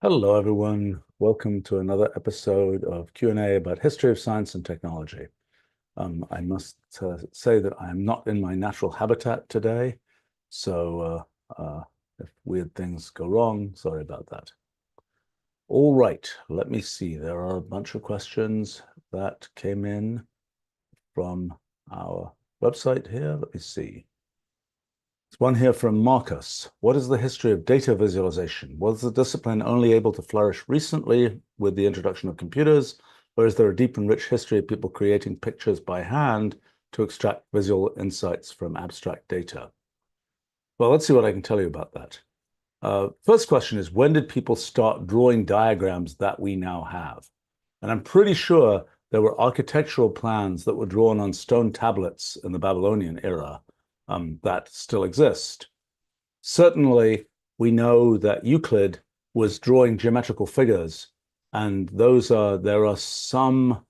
Hello, everyone. Welcome to another episode of Q&A about history of science and technology. I must say that I am not in my natural habitat today, so if weird things go wrong, sorry about that. All right, let me see. There are a bunch of questions that came in from our website here. Let me see. There's one here from Marcus. What is the history of data visualization? Was the discipline only able to flourish recently with the introduction of computers, or is there a deep and rich history of people creating pictures by hand to extract visual insights from abstract data? Well, let's see what I can tell you about that. First question is, when did people start drawing diagrams that we now have? And I'm pretty sure there were architectural plans that were drawn on stone tablets in the Babylonian era that still exist. Certainly, we know that Euclid was drawing geometrical figures, and there are some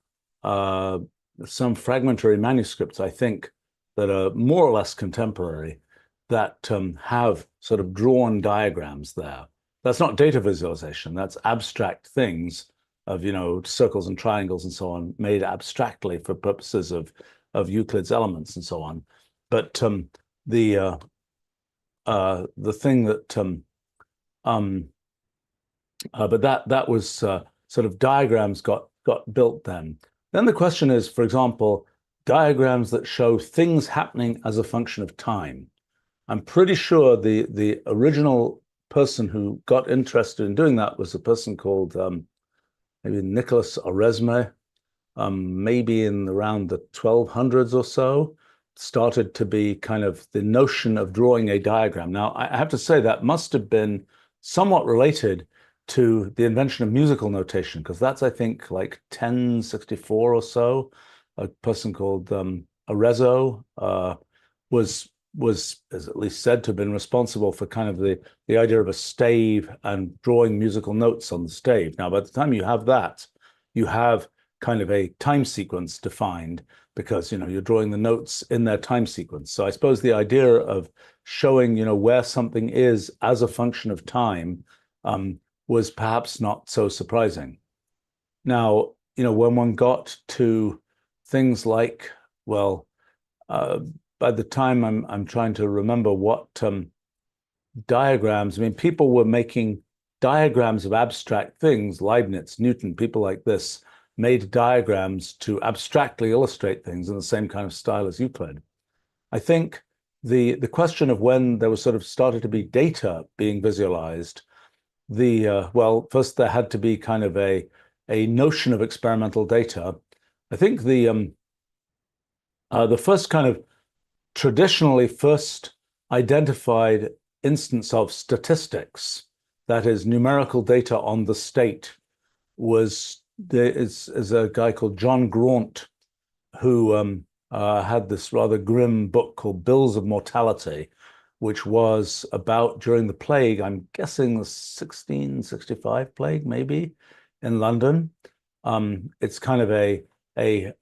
fragmentary manuscripts, I think, that are more or less contemporary that have sort of drawn diagrams there. That's not data visualization, that's abstract things of, circles and triangles and so on, made abstractly for purposes of Euclid's elements and so on. But the thing that but that was sort of diagrams got built then. Then the question is, for example, diagrams that show things happening as a function of time. I'm pretty sure the original person who got interested in doing that was a person called maybe Nicholas Oresme, maybe in around the 1200s or so, started to be kind of the notion of drawing a diagram. Now, I have to say that must have been somewhat related to the invention of musical notation, because that's, I think, like 1064 or so. A person called Arezzo was at least said to have been responsible for kind of the idea of a stave and drawing musical notes on the stave. Now, by the time you have that, you have kind of a time sequence defined, because you're drawing the notes in their time sequence. So I suppose the idea of showing where something is as a function of time was perhaps not so surprising. Now, when one got to things like, well, by the time I'm trying to remember what diagrams, I mean, people were making diagrams of abstract things. Leibniz, Newton, people like this made diagrams to abstractly illustrate things in the same kind of style as Euclid. I think the question of when there was sort of started to be data being visualized, well, first there had to be kind of a notion of experimental data. I think the first kind of traditionally first identified instance of statistics, that is numerical data on the state, is a guy called John Graunt, who had this rather grim book called Bills of Mortality, which was about during the plague, I'm guessing the 1665 plague, maybe, in London. It's kind of a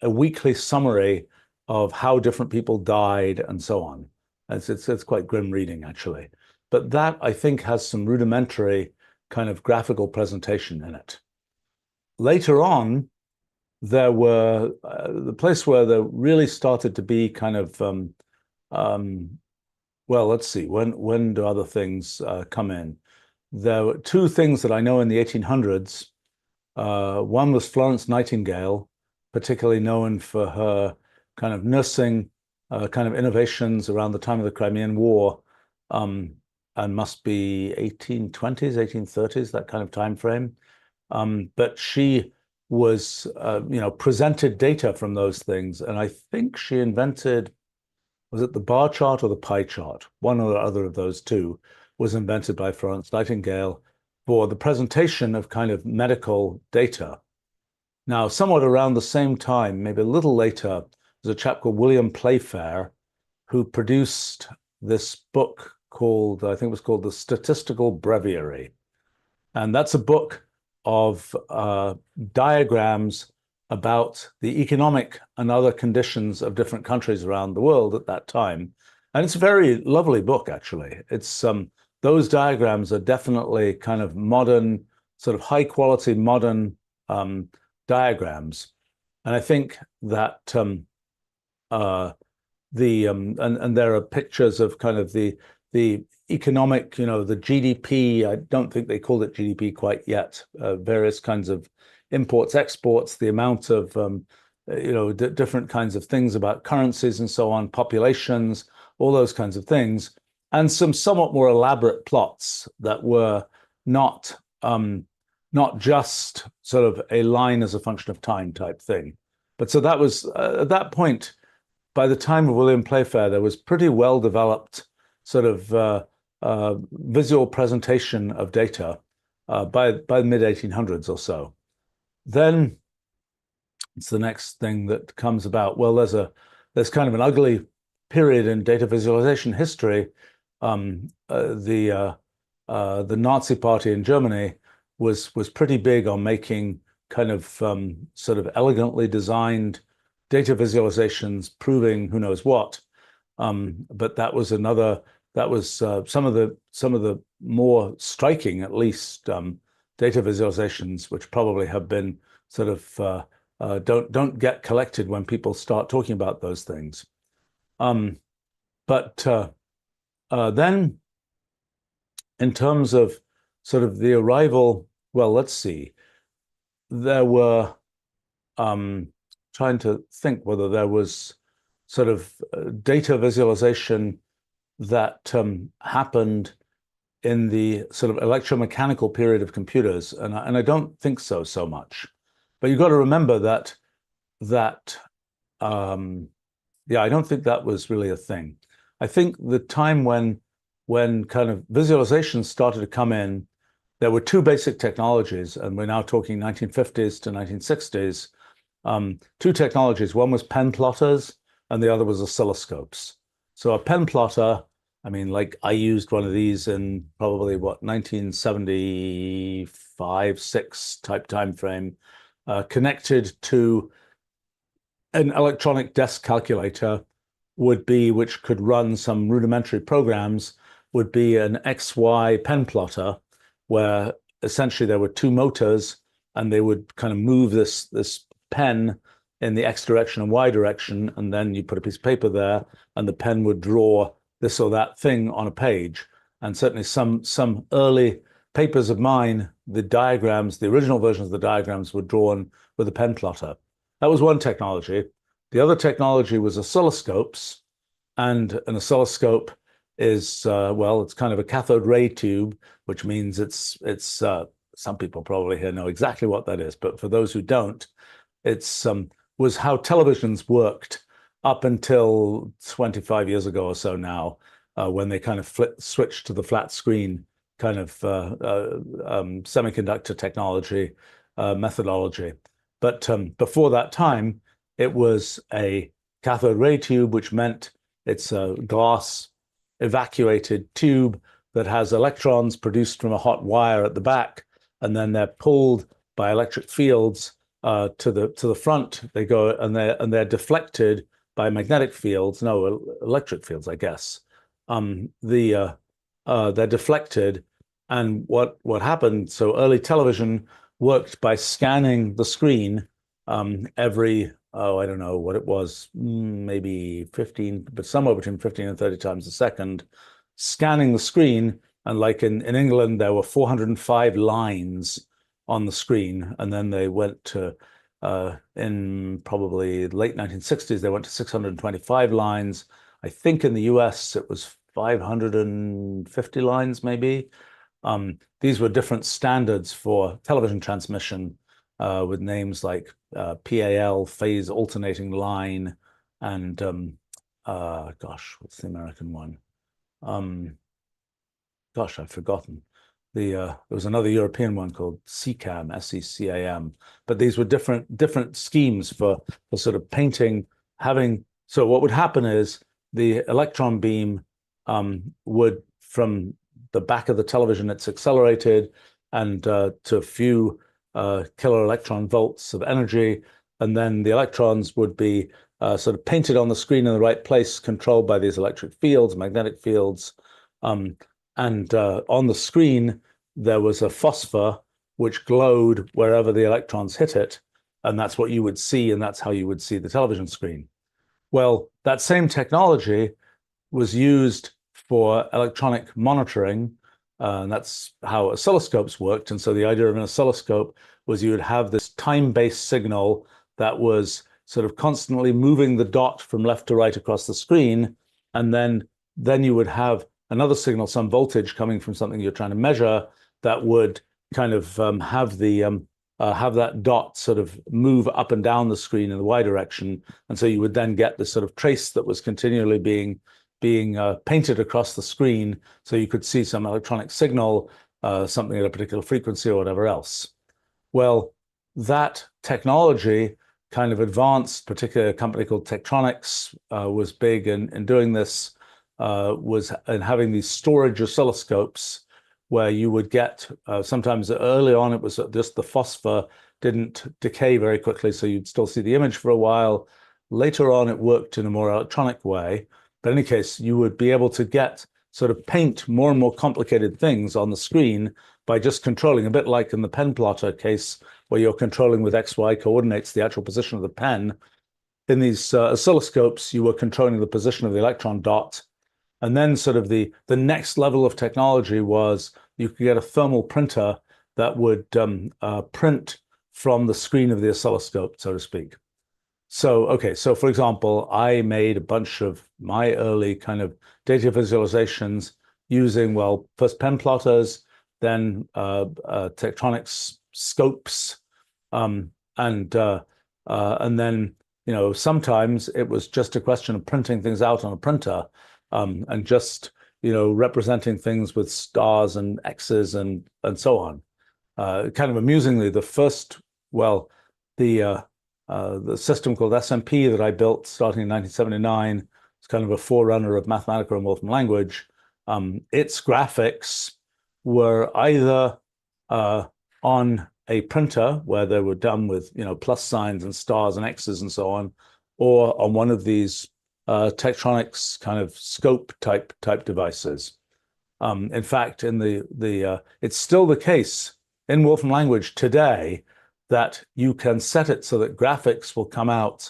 weekly summary of how different people died and so on. It's quite grim reading, actually. But that, I think, has some rudimentary kind of graphical presentation in it. Later on, there were the place where there really started to be kind of well, let's see, when do other things come in? There were two things that I know in the 1800s. One was Florence Nightingale, particularly known for her kind of nursing kind of innovations around the time of the Crimean War, and must be 1820s, 1830s, that kind of time frame. But she was, presented data from those things. And I think she invented, was it the bar chart or the pie chart? One or the other of those two was invented by Florence Nightingale for the presentation of kind of medical data. Now, somewhat around the same time, maybe a little later, there's a chap called William Playfair who produced this book called, I think it was called The Statistical Breviary. And that's a book of diagrams about the economic and other conditions of different countries around the world at that time. And it's a very lovely book, actually. It's those diagrams are definitely kind of modern sort of high quality modern diagrams. And I think that and there are pictures of kind of the economic, the GDP. I don't think they called it GDP quite yet. Various kinds of imports, exports, the amount of different kinds of things about currencies and so on, populations, all those kinds of things, and some somewhat more elaborate plots that were not not just sort of a line as a function of time type thing. But so that was at that point, by the time of William Playfair, there was pretty well developed sort of visual presentation of data by the mid 1800s or so. Then it's the next thing that comes about. Well, there's kind of an ugly period in data visualization history. The Nazi Party in Germany was pretty big on making kind of sort of elegantly designed data visualizations proving who knows what. But that was some of the more striking, at least, data visualizations, which probably have been sort of don't get collected when people start talking about those things. But then, in terms of sort of the arrival, well, let's see. There were trying to think whether there was sort of data visualization that happened in the sort of electromechanical period of computers, and I don't think so much. But you've got to remember that yeah, I don't think that was really a thing. I think the time when kind of visualizations started to come in, there were two basic technologies, and we're now talking 1950s to 1960s. Two technologies. One was pen plotters, and the other was oscilloscopes. So a pen plotter, I mean, like I used one of these in probably what 1975, 6 type time frame, connected to an electronic desk calculator which could run some rudimentary programs, would be an XY pen plotter, where essentially there were two motors, and they would kind of move this pen in the X direction and Y direction, and then you put a piece of paper there, and the pen would draw this or that thing on a page. And certainly some early papers of mine, the original versions of the diagrams were drawn with a pen plotter. That was one technology. The other technology was oscilloscopes, and an oscilloscope is well, it's kind of a cathode ray tube, which means it's some people probably here know exactly what that is, but for those who don't, it's was how televisions worked up until 25 years ago or so now, when they kind of switched to the flat screen kind of semiconductor technology methodology. But before that time, it was a cathode ray tube, which meant it's a glass evacuated tube that has electrons produced from a hot wire at the back, and then they're pulled by electric fields to the front. They go and they're deflected by magnetic fields, no, electric fields, I guess. They're deflected, and what happened? So early television worked by scanning the screen every, I don't know what it was, maybe 15, but somewhere between 15 and 30 times a second, scanning the screen. And like in England, there were 405 lines on the screen. And then they went to, in probably late 1960s, they went to 625 lines. I think in the US, it was 550 lines, maybe. These were different standards for television transmission, with names like PAL, phase alternating line, and gosh, what's the American one? Gosh, I've forgotten. There was another European one called SECAM, SECAM. But these were different schemes for sort of painting, having. So what would happen is the electron beam would, from the back of the television, it's accelerated and to a few kilo electron volts of energy, and then the electrons would be sort of painted on the screen in the right place, controlled by these electric fields, magnetic fields. And on the screen, there was a phosphor which glowed wherever the electrons hit it. And that's what you would see, and that's how you would see the television screen. Well, that same technology was used for electronic monitoring, and that's how oscilloscopes worked. And so the idea of an oscilloscope was you would have this time-based signal that was sort of constantly moving the dot from left to right across the screen, and then you would have another signal, some voltage coming from something you're trying to measure, that would kind of have that dot sort of move up and down the screen in the y direction, and so you would then get this sort of trace that was continually being painted across the screen, so you could see some electronic signal, something at a particular frequency or whatever else. Well, that technology kind of advanced, particularly a company called Tektronix was big in doing this, was in having these storage oscilloscopes where you would get, sometimes early on, it was just the phosphor didn't decay very quickly, so you'd still see the image for a while. Later on, it worked in a more electronic way. But in any case, you would be able to get sort of paint more and more complicated things on the screen by just controlling, a bit like in the pen plotter case, where you're controlling with XY coordinates the actual position of the pen. In these oscilloscopes, you were controlling the position of the electron dot. And then sort of the next level of technology was you could get a thermal printer that would print from the screen of the oscilloscope, so to speak. So, okay, so for example, I made a bunch of my early kind of data visualizations using, well, first pen plotters, then Tektronix scopes, and then, you know, sometimes it was just a question of printing things out on a printer, and just, you know, representing things with stars and X's and so on. Kind of amusingly, the first, well, the system called SMP that I built starting in 1979, it's kind of a forerunner of Mathematica and Wolfram language. Its graphics were either on a printer where they were done with, you know, plus signs and stars and X's and so on, or on one of these Tektronix kind of scope type devices. In fact, in it's still the case in Wolfram language today that you can set it so that graphics will come out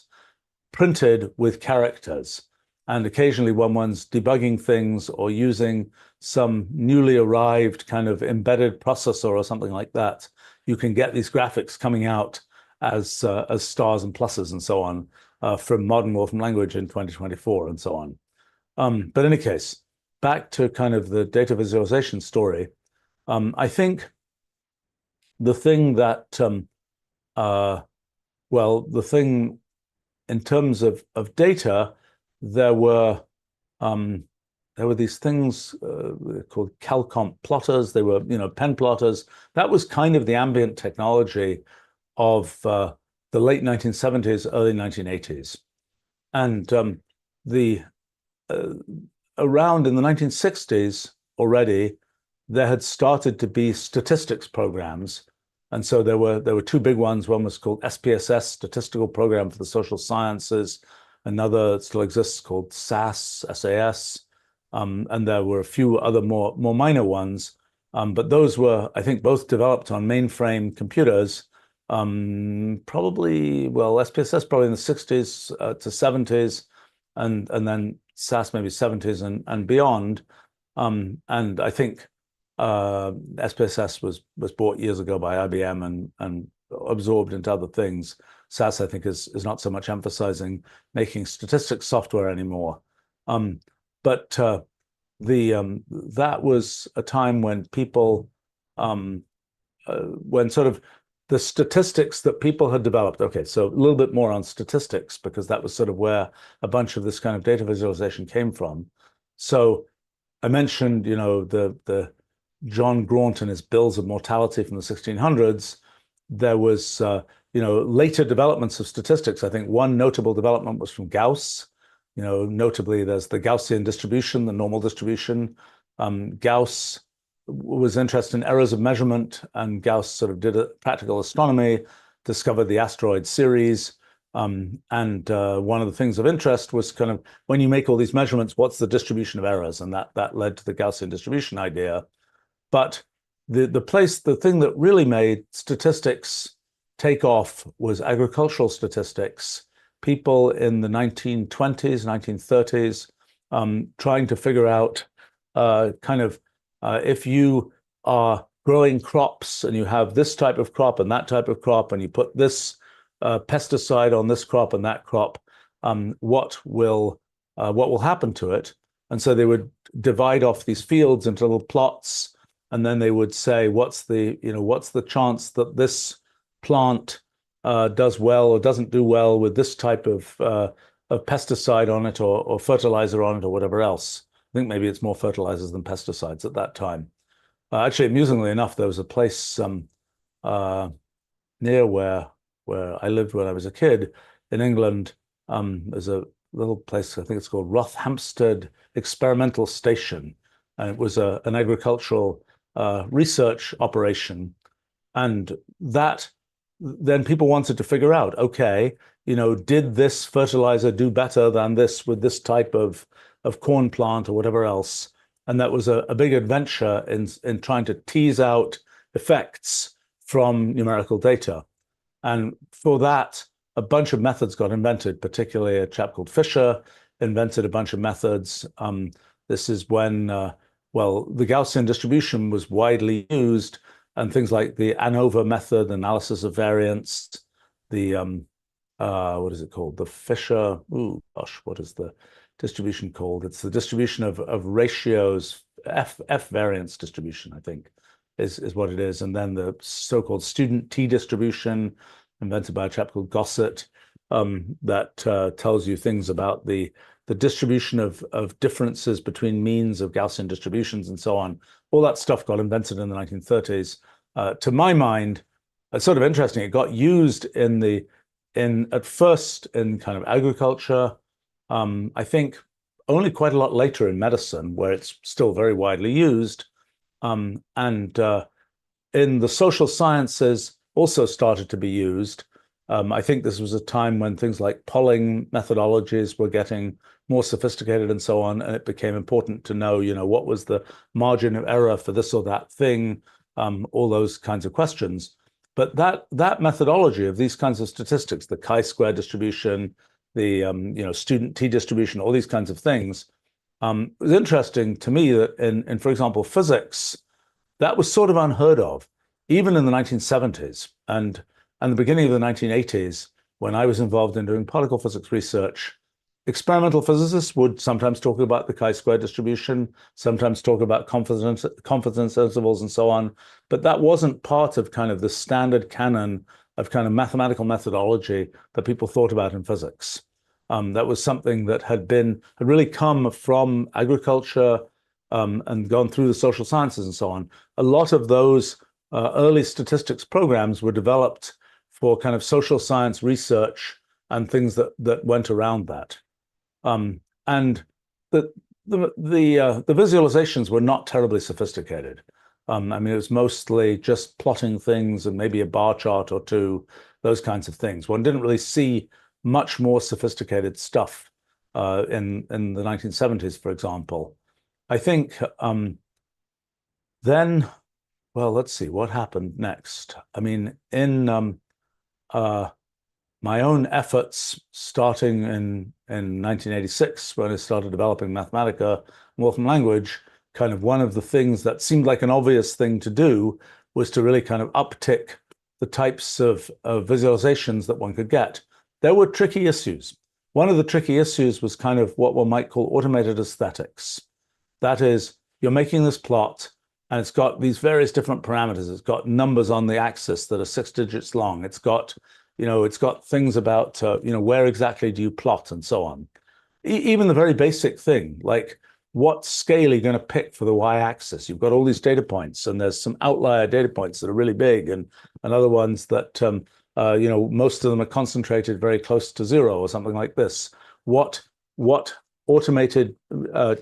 printed with characters. And occasionally when one's debugging things or using some newly arrived kind of embedded processor or something like that, you can get these graphics coming out as stars and pluses and so on from modern Wolfram language in 2024 and so on. But in any case, back to kind of the data visualization story, I think the thing that, well, the thing in terms of data, there were these things called CalComp plotters. They were, you know, pen plotters. That was kind of the ambient technology of the late 1970s, early 1980s. And around in the 1960s already, there had started to be statistics programs. And so there were two big ones. One was called SPSS, Statistical Program for the Social Sciences. Another still exists called SAS, SAS. And there were a few other more minor ones. But those were, I think, both developed on mainframe computers. Probably, well, SPSS probably in the 60s to 70s, and then SAS maybe 70s and beyond. And I think SPSS was bought years ago by IBM and absorbed into other things. SAS, I think, is not so much emphasizing making statistics software anymore. But that was a time when people, when sort of the statistics that people had developed. Okay, so a little bit more on statistics, because that was sort of where a bunch of this kind of data visualization came from. So I mentioned, you know, the John Graunt and his bills of mortality from the 1600s. There was, you know, later developments of statistics. I think one notable development was from Gauss. You know, notably, there's the Gaussian distribution, the normal distribution. Gauss was interested in errors of measurement, and Gauss sort of did a practical astronomy, discovered the asteroid series. And one of the things of interest was kind of, when you make all these measurements, what's the distribution of errors? And that led to the Gaussian distribution idea. But the thing that really made statistics take off was agricultural statistics. People in the 1920s, 1930s, trying to figure out if you are growing crops and you have this type of crop and that type of crop, and you put this pesticide on this crop and that crop, what will happen to it? And so they would divide off these fields into little plots, and then they would say, what's the chance that this plant does well or doesn't do well with this type of pesticide on it, or fertilizer on it, or whatever else. I think maybe it's more fertilizers than pesticides at that time. Actually, amusingly enough, there was a place near where I lived when I was a kid in England. There's a little place, I think it's called Rothampstead Experimental Station, and it was an agricultural research operation. And that then people wanted to figure out, okay, did this fertilizer do better than this with this type of corn plant or whatever else? And that was a big adventure in trying to tease out effects from numerical data. And for that, a bunch of methods got invented, particularly a chap called Fisher invented a bunch of methods. This is when, the Gaussian distribution was widely used, and things like the ANOVA method, analysis of variance, the, what is it called? The Fisher, what is the distribution called? It's the distribution of ratios, F variance distribution, I think, is what it is. And then the so-called student T distribution, invented by a chap called Gossett, that tells you things about the distribution of differences between means of Gaussian distributions and so on. All that stuff got invented in the 1930s. To my mind, it's sort of interesting. It got used at first in kind of agriculture. I think only quite a lot later in medicine, where it's still very widely used. And in the social sciences also started to be used. I think this was a time when things like polling methodologies were getting more sophisticated and so on, and it became important to know, what was the margin of error for this or that thing, all those kinds of questions. But that methodology of these kinds of statistics, the chi-square distribution, the student T distribution, all these kinds of things, it was interesting to me that in, for example, physics, that was sort of unheard of, even in the 1970s and the beginning of the 1980s, when I was involved in doing particle physics research. Experimental physicists would sometimes talk about the chi-square distribution, sometimes talk about confidence intervals and so on, but that wasn't part of kind of the standard canon of kind of mathematical methodology that people thought about in physics. That was something that had really come from agriculture and gone through the social sciences and so on. A lot of those early statistics programs were developed for kind of social science research and things that went around that. And the visualizations were not terribly sophisticated. I mean, it was mostly just plotting things and maybe a bar chart or two, those kinds of things. One didn't really see much more sophisticated stuff in the 1970s, for example. I think then, well, let's see what happened next. I mean, in my own efforts starting in 1986, when I started developing Mathematica and Wolfram language, kind of one of the things that seemed like an obvious thing to do was to really kind of uptick the types of visualizations that one could get. There were tricky issues. One of the tricky issues was kind of what one might call automated aesthetics. That is, you're making this plot, and it's got these various different parameters. It's got numbers on the axis that are 6 digits long. It's got things about, where exactly do you plot and so on. Even the very basic thing, like what scale are you going to pick for the y-axis? You've got all these data points, and there's some outlier data points that are really big, and other ones that, most of them are concentrated very close to 0 or something like this. What automated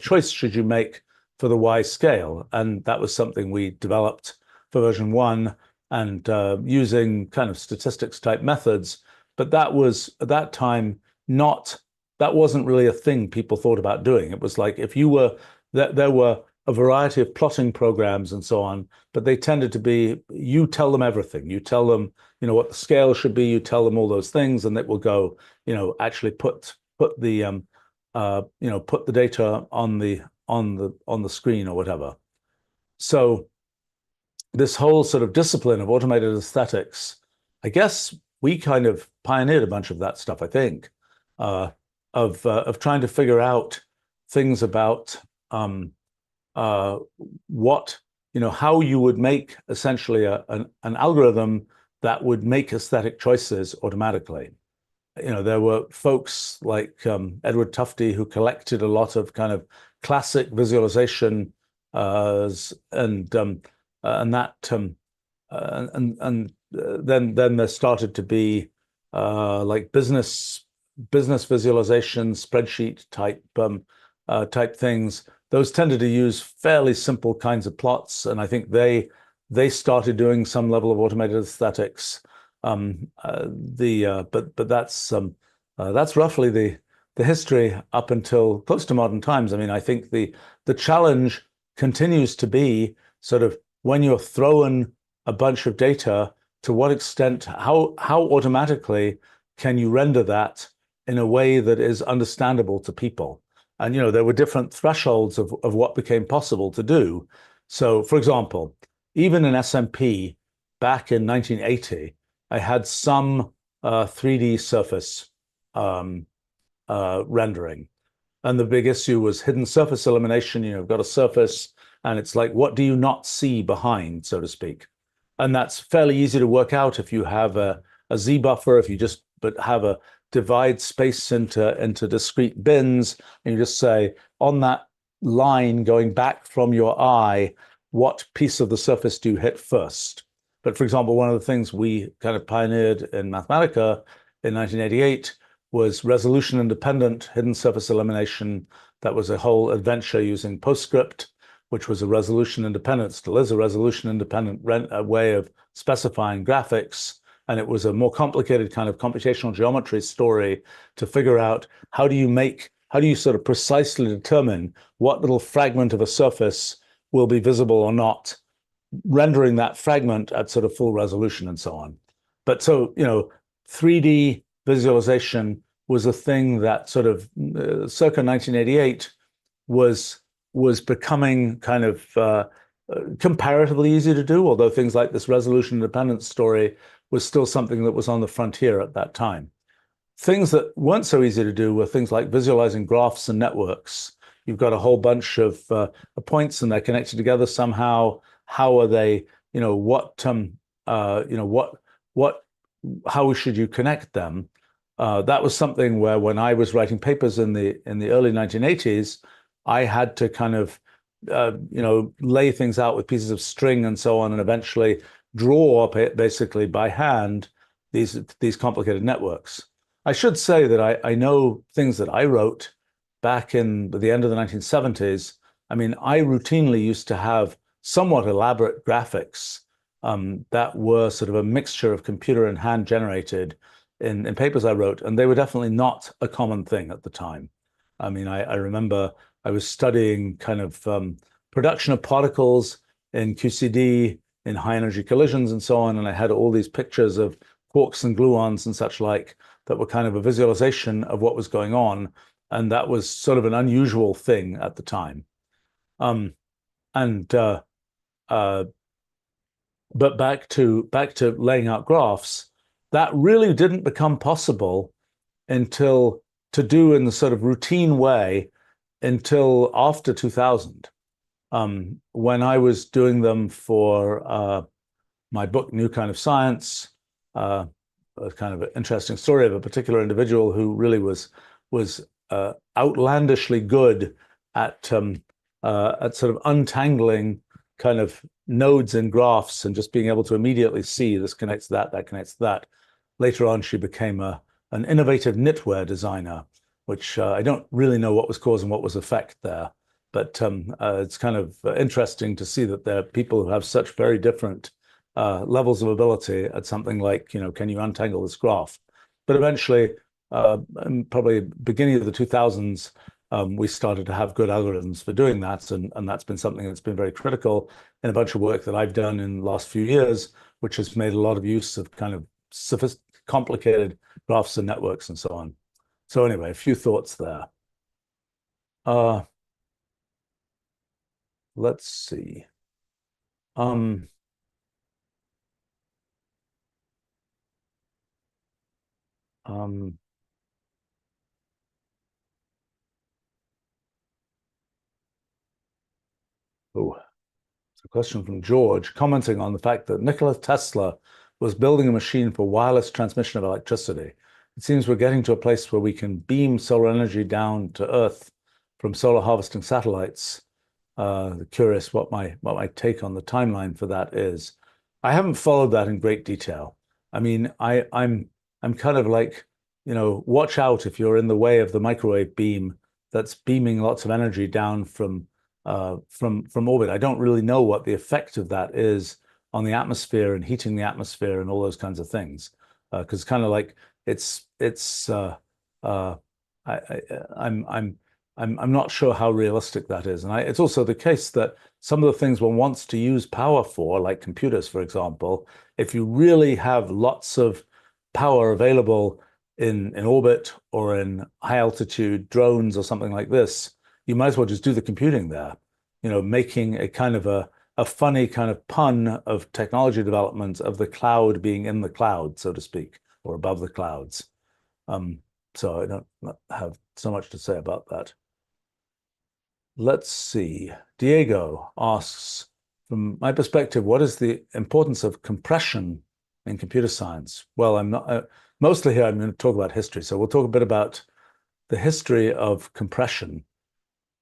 choice should you make for the y scale? And that was something we developed for version 1, and using kind of statistics type methods. But that was, at that time, that wasn't really a thing people thought about doing. It was like if you were, there were a variety of plotting programs and so on, but they tended to be, you tell them everything. You tell them, what the scale should be. You tell them all those things, and it will go, actually put the put the data on the screen or whatever. So this whole sort of discipline of automated aesthetics, I guess we kind of pioneered a bunch of that stuff, I think, of trying to figure out things about what, how you would make essentially an algorithm that would make aesthetic choices automatically. There were folks like Edward Tufte who collected a lot of kind of classic visualization and that then there started to be like business visualization spreadsheet type things. Those tended to use fairly simple kinds of plots, and I think they started doing some level of automated aesthetics. But that's roughly the history up until close to modern times. I mean, I think the challenge continues to be sort of when you're throwing a bunch of data, to what extent, how automatically can you render that in a way that is understandable to people? And there were different thresholds of what became possible to do. So, for example, even in SMP back in 1980, I had some 3D surface rendering. And the big issue was hidden surface elimination. You've got a surface, and it's like, what do you not see behind, so to speak? And that's fairly easy to work out if you have a Z buffer, if you just have a divide space into discrete bins, and you just say, on that line going back from your eye, what piece of the surface do you hit first? But for example, one of the things we kind of pioneered in Mathematica in 1988 was resolution independent hidden surface elimination. That was a whole adventure using PostScript, which was a resolution independent, still is a resolution independent way of specifying graphics. And it was a more complicated kind of computational geometry story to figure out how do you sort of precisely determine what little fragment of a surface will be visible or not, rendering that fragment at sort of full resolution and so on. But so, 3D visualization was a thing that sort of circa 1988 was becoming kind of comparatively easy to do, although things like this resolution independence story was still something that was on the frontier at that time. Things that weren't so easy to do were things like visualizing graphs and networks. You've got a whole bunch of points and they're connected together somehow. How are they, how should you connect them? That was something where when I was writing papers in the early 1980s, I had to kind of, lay things out with pieces of string and so on, and eventually draw up it basically by hand, these complicated networks. I should say that I know things that I wrote back in the end of the 1970s. I mean, I routinely used to have somewhat elaborate graphics that were sort of a mixture of computer and hand generated in papers I wrote, and they were definitely not a common thing at the time. I mean, I remember I was studying kind of production of particles in QCD, in high energy collisions and so on, and I had all these pictures of quarks and gluons and such like that were kind of a visualization of what was going on, and that was sort of an unusual thing at the time. But back to laying out graphs, that really didn't become possible until to do in the sort of routine way until after 2000. When I was doing them for my book, New Kind of Science, a kind of an interesting story of a particular individual who really was outlandishly good at sort of untangling kind of nodes in graphs and just being able to immediately see this connects to that, that connects to that. Later on, she became an innovative knitwear designer, which I don't really know what was cause and what was effect there. But it's kind of interesting to see that there are people who have such very different levels of ability at something like, can you untangle this graph? But eventually, probably beginning of the 2000s, we started to have good algorithms for doing that. And that's been something that's been very critical in a bunch of work that I've done in the last few years, which has made a lot of use of kind of complicated graphs and networks and so on. So anyway, a few thoughts there. Uh, let's see. Um, um, oh, it's a question from George commenting on the fact that Nikola Tesla was building a machine for wireless transmission of electricity. It seems we're getting to a place where we can beam solar energy down to Earth from solar harvesting satellites. Curious what my take on the timeline for that is. I haven't followed that in great detail. I mean, I'm kind of like, watch out if you're in the way of the microwave beam that's beaming lots of energy down from orbit. I don't really know what the effect of that is on the atmosphere and heating the atmosphere and all those kinds of things. Because kind of like it's I, I'm not sure how realistic that is. And it's also the case that some of the things one wants to use power for, like computers, for example, if you really have lots of power available in orbit or in high altitude drones or something like this, you might as well just do the computing there, making a kind of a funny kind of pun of technology development of the cloud being in the cloud, so to speak, or above the clouds. So I don't have so much to say about that. Let's see. Diego asks, from my perspective, what is the importance of compression in computer science? Well, I'm not mostly here. I'm going to talk about history. So we'll talk a bit about the history of compression.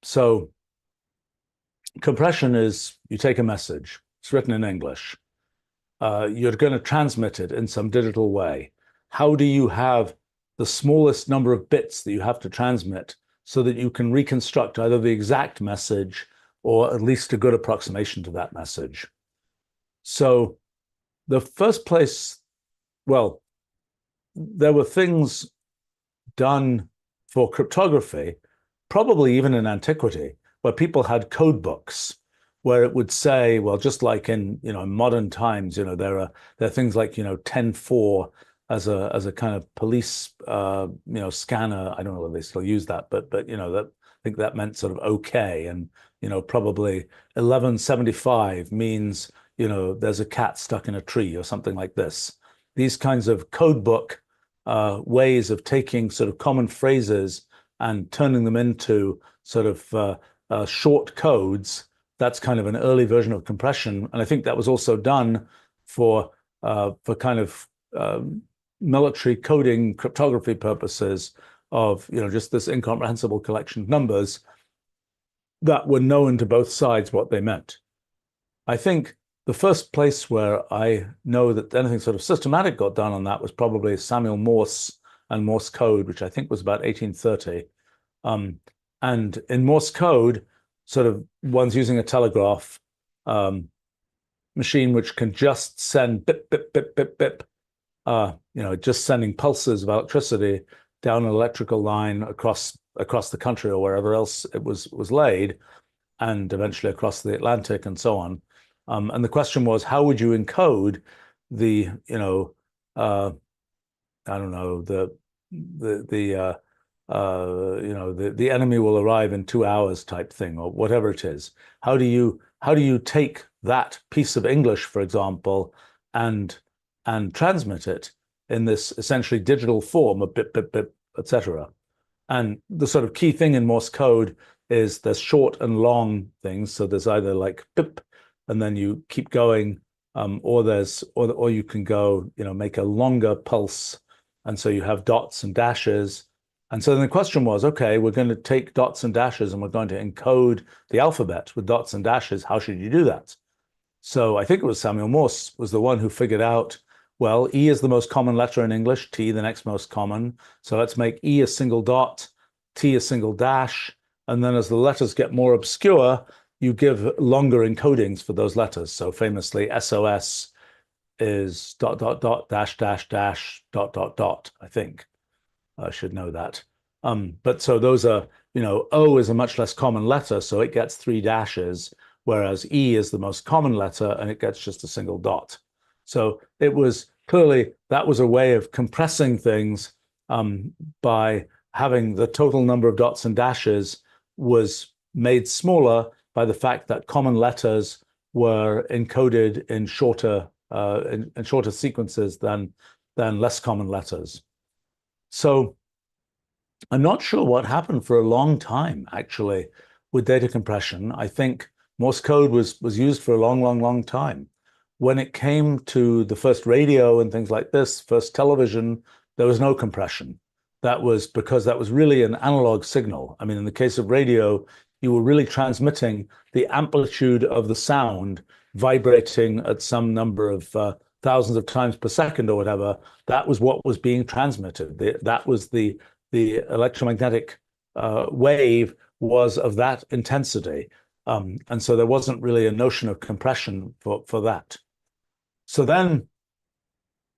So compression is you take a message, it's written in English. You're going to transmit it in some digital way. How do you have the smallest number of bits that you have to transmit so that you can reconstruct either the exact message or at least a good approximation to that message? So the first place, well, there were things done for cryptography, probably even in antiquity, where people had code books where it would say, well, just like in modern times, there are things like 10-4 as a kind of police scanner. I don't know whether they still use that, but that I think that meant sort of okay, and probably 1175 means there's a cat stuck in a tree or something like this. These kinds of code book ways of taking sort of common phrases and turning them into sort of short codes. That's kind of an early version of compression, and I think that was also done for kind of military coding cryptography purposes of just this incomprehensible collection of numbers that were known to both sides what they meant. I think the first place where I know that anything sort of systematic got done on that was probably Samuel Morse and Morse code, which I think was about 1830. And in Morse code, sort of one's using a telegraph machine which can just send bip, bip, bip, bip, bip, just sending pulses of electricity down an electrical line across the country or wherever else it was laid, and eventually across the Atlantic and so on. And the question was, how would you encode the, I don't know, the enemy will arrive in 2 hours type thing, or whatever it is. How do you take that piece of English, for example, and transmit it in this essentially digital form of bip, bip, bip, etc. And the sort of key thing in Morse code is there's short and long things. So there's either like bip, and then you keep going, or you can go, make a longer pulse, and so you have dots and dashes. And so then the question was, okay, we're going to take dots and dashes and we're going to encode the alphabet with dots and dashes. How should you do that? So I think it was Samuel Morse was the one who figured out, well, E is the most common letter in English, T the next most common. So let's make E a single dot, T a single dash. And then as the letters get more obscure, you give longer encodings for those letters. So famously, SOS is ... dash dash dash ... I think. I should know that. But so those are O is a much less common letter, so it gets 3 dashes, whereas E is the most common letter and it gets just a single dot. So it was clearly that was a way of compressing things by having the total number of dots and dashes was made smaller by the fact that common letters were encoded in shorter sequences than less common letters. So I'm not sure what happened for a long time, actually, with data compression. I think Morse code was used for a long, long, long time. When it came to the first radio and things like this, first television, there was no compression. That was because that was really an analog signal. I mean, in the case of radio, you were really transmitting the amplitude of the sound vibrating at some number of thousands of times per second or whatever. That was what was being transmitted. That was the electromagnetic wave was of that intensity. And so there wasn't really a notion of compression for that. So then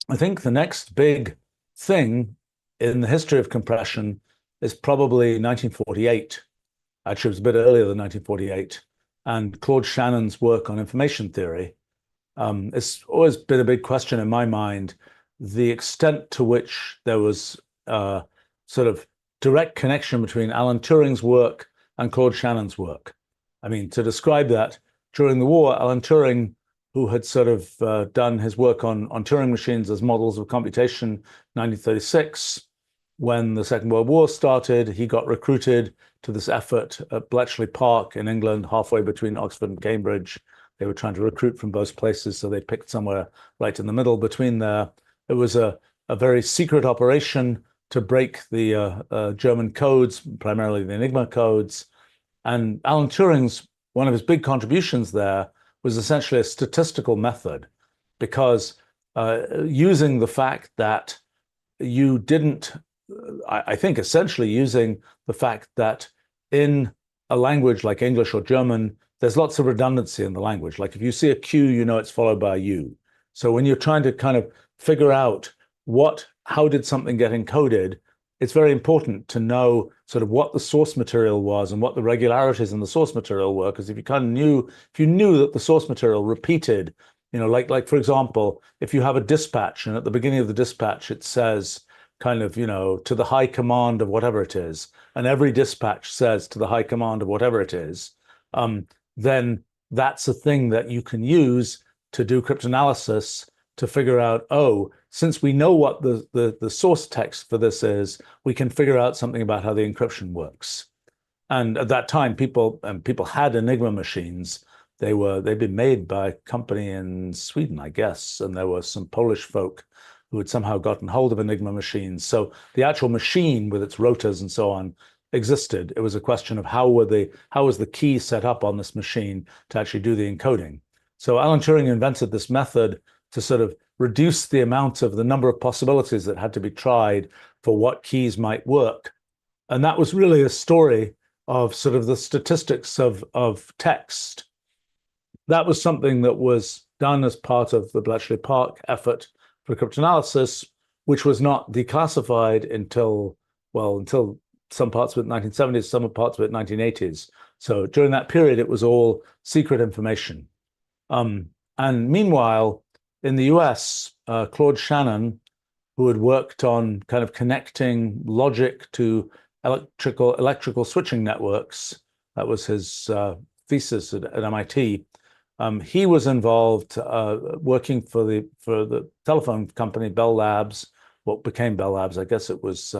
I think the next big thing in the history of compression is probably 1948. Actually, it was a bit earlier than 1948. And Claude Shannon's work on information theory. It's always been a big question in my mind, the extent to which there was sort of direct connection between Alan Turing's work and Claude Shannon's work. I mean, to describe that, during the war, Alan Turing, who had sort of done his work on Turing machines as models of computation in 1936, when the Second World War started, he got recruited to this effort at Bletchley Park in England, halfway between Oxford and Cambridge. They were trying to recruit from both places, so they picked somewhere right in the middle between there. It was a very secret operation to break the German codes, primarily the Enigma codes. And Alan Turing's, one of his big contributions there was essentially a statistical method, because using the fact that you didn't, I think essentially using the fact that in a language like English or German, there's lots of redundancy in the language. Like if you see a Q, you know it's followed by a U. So when you're trying to kind of figure out how did something get encoded, it's very important to know sort of what the source material was and what the regularities in the source material were. Because if you knew that the source material repeated, like for example, if you have a dispatch and at the beginning of the dispatch it says kind of, to the high command of whatever it is, and every dispatch says to the high command of whatever it is, then that's a thing that you can use to do cryptanalysis to figure out, oh, since we know what the source text for this is, we can figure out something about how the encryption works. And at that time, people had Enigma machines. They'd been made by a company in Sweden, I guess, and there were some Polish folk who had somehow gotten hold of Enigma machines. So the actual machine with its rotors and so on existed. It was a question of how was the key set up on this machine to actually do the encoding. So Alan Turing invented this method to sort of reduce the amount of the number of possibilities that had to be tried for what keys might work. And that was really a story of sort of the statistics of text. That was something that was done as part of the Bletchley Park effort for cryptanalysis, which was not declassified until some parts of it 1970s, some parts of it 1980s. So during that period, it was all secret information. And meanwhile, in the US, Claude Shannon, who had worked on kind of connecting logic to electrical switching networks, that was his thesis at MIT. He was involved working for the telephone company Bell Labs, what became Bell Labs. I guess it was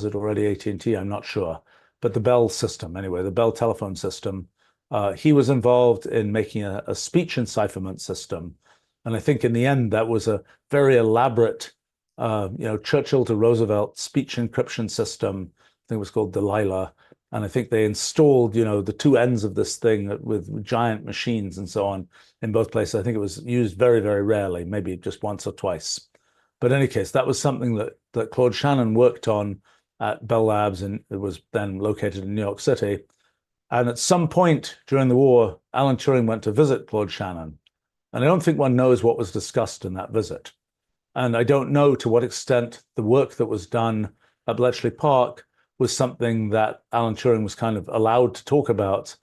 it already AT&T? I'm not sure. But the Bell system, anyway, the Bell telephone system. He was involved in making a speech encipherment system. And I think in the end, that was a very elaborate, Churchill to Roosevelt speech encryption system. I think it was called Delilah. And I think they installed, the two ends of this thing with giant machines and so on in both places. I think it was used very, very rarely, maybe just once or twice. But in any case, that was something that Claude Shannon worked on at Bell Labs, and it was then located in New York City. And at some point during the war, Alan Turing went to visit Claude Shannon. And I don't think one knows what was discussed in that visit. And I don't know to what extent the work that was done at Bletchley Park was something that Alan Turing was kind of allowed to talk about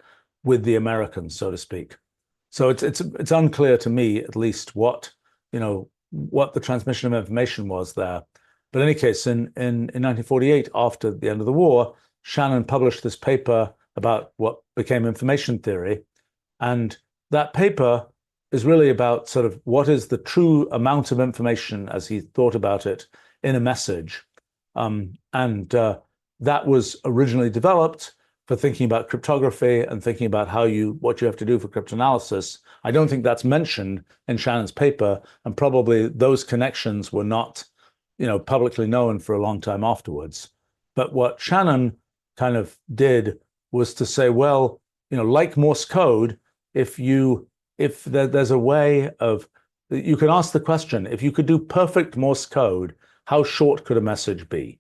with the Americans, so to speak. So it's unclear to me, at least, what what the transmission of information was there. But in any case, in 1948, after the end of the war, Shannon published this paper about what became information theory, and that paper is really about sort of what is the true amount of information as he thought about it in a message. And that was originally developed for thinking about cryptography and thinking about what you have to do for cryptanalysis. I don't think that's mentioned in Shannon's paper, and probably those connections were not, publicly known for a long time afterwards. But what Shannon kind of did was to say, well, like Morse code, if there's a way of, you can ask the question, if you could do perfect Morse code, how short could a message be?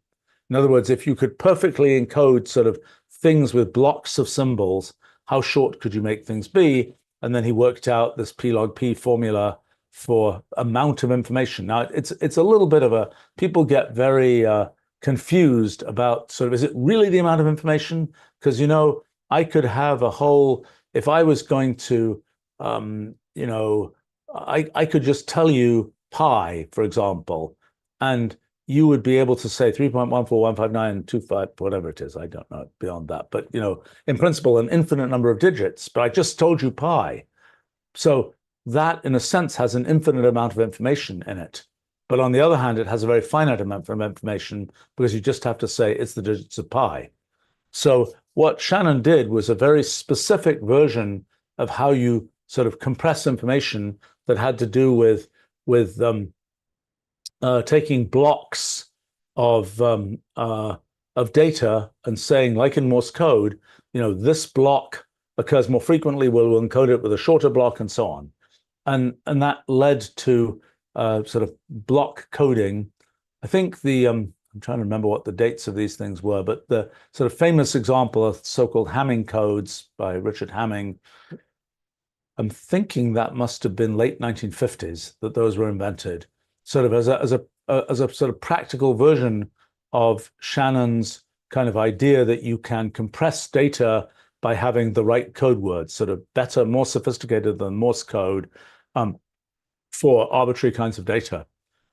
In other words, if you could perfectly encode sort of things with blocks of symbols, how short could you make things be? And then he worked out this P log P formula for amount of information. Now, it's a little bit of people get very confused about sort of, is it really the amount of information? Because, I could have if I was going to, I could just tell you pi, for example, and you would be able to say 3.1415925, whatever it is. I don't know beyond that. But, in principle, an infinite number of digits. But I just told you pi. So that, in a sense, has an infinite amount of information in it. But on the other hand, it has a very finite amount of information because you just have to say it's the digits of pi. So what Shannon did was a very specific version of how you sort of compress information that had to do with taking blocks of data and saying, like in Morse code, this block occurs more frequently, we'll encode it with a shorter block, and so on. And that led to sort of block coding. I think I'm trying to remember what the dates of these things were, but the sort of famous example of so-called Hamming codes by Richard Hamming, I'm thinking that must have been late 1950s that those were invented, sort of as a sort of practical version of Shannon's kind of idea that you can compress data by having the right code words, sort of better, more sophisticated than Morse code, for arbitrary kinds of data.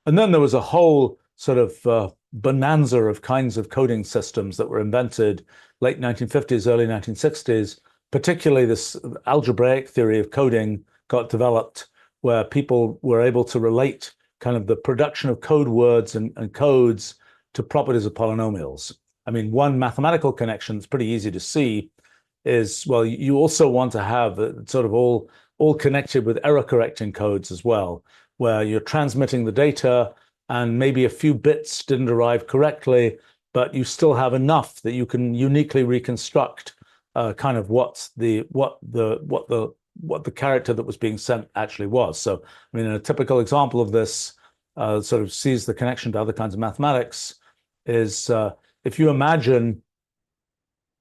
And then there was a whole sort of bonanza of kinds of coding systems that were invented late 1950s, early 1960s. Particularly this algebraic theory of coding got developed, where people were able to relate kind of the production of code words and codes to properties of polynomials. I mean, one mathematical connection that's pretty easy to see is, well, you also want to have sort of all connected with error correcting codes as well, where you're transmitting the data and maybe a few bits didn't arrive correctly, but you still have enough that you can uniquely reconstruct kind of what the character that was being sent actually was. So, I mean, a typical example of this sort of sees the connection to other kinds of mathematics is if you imagine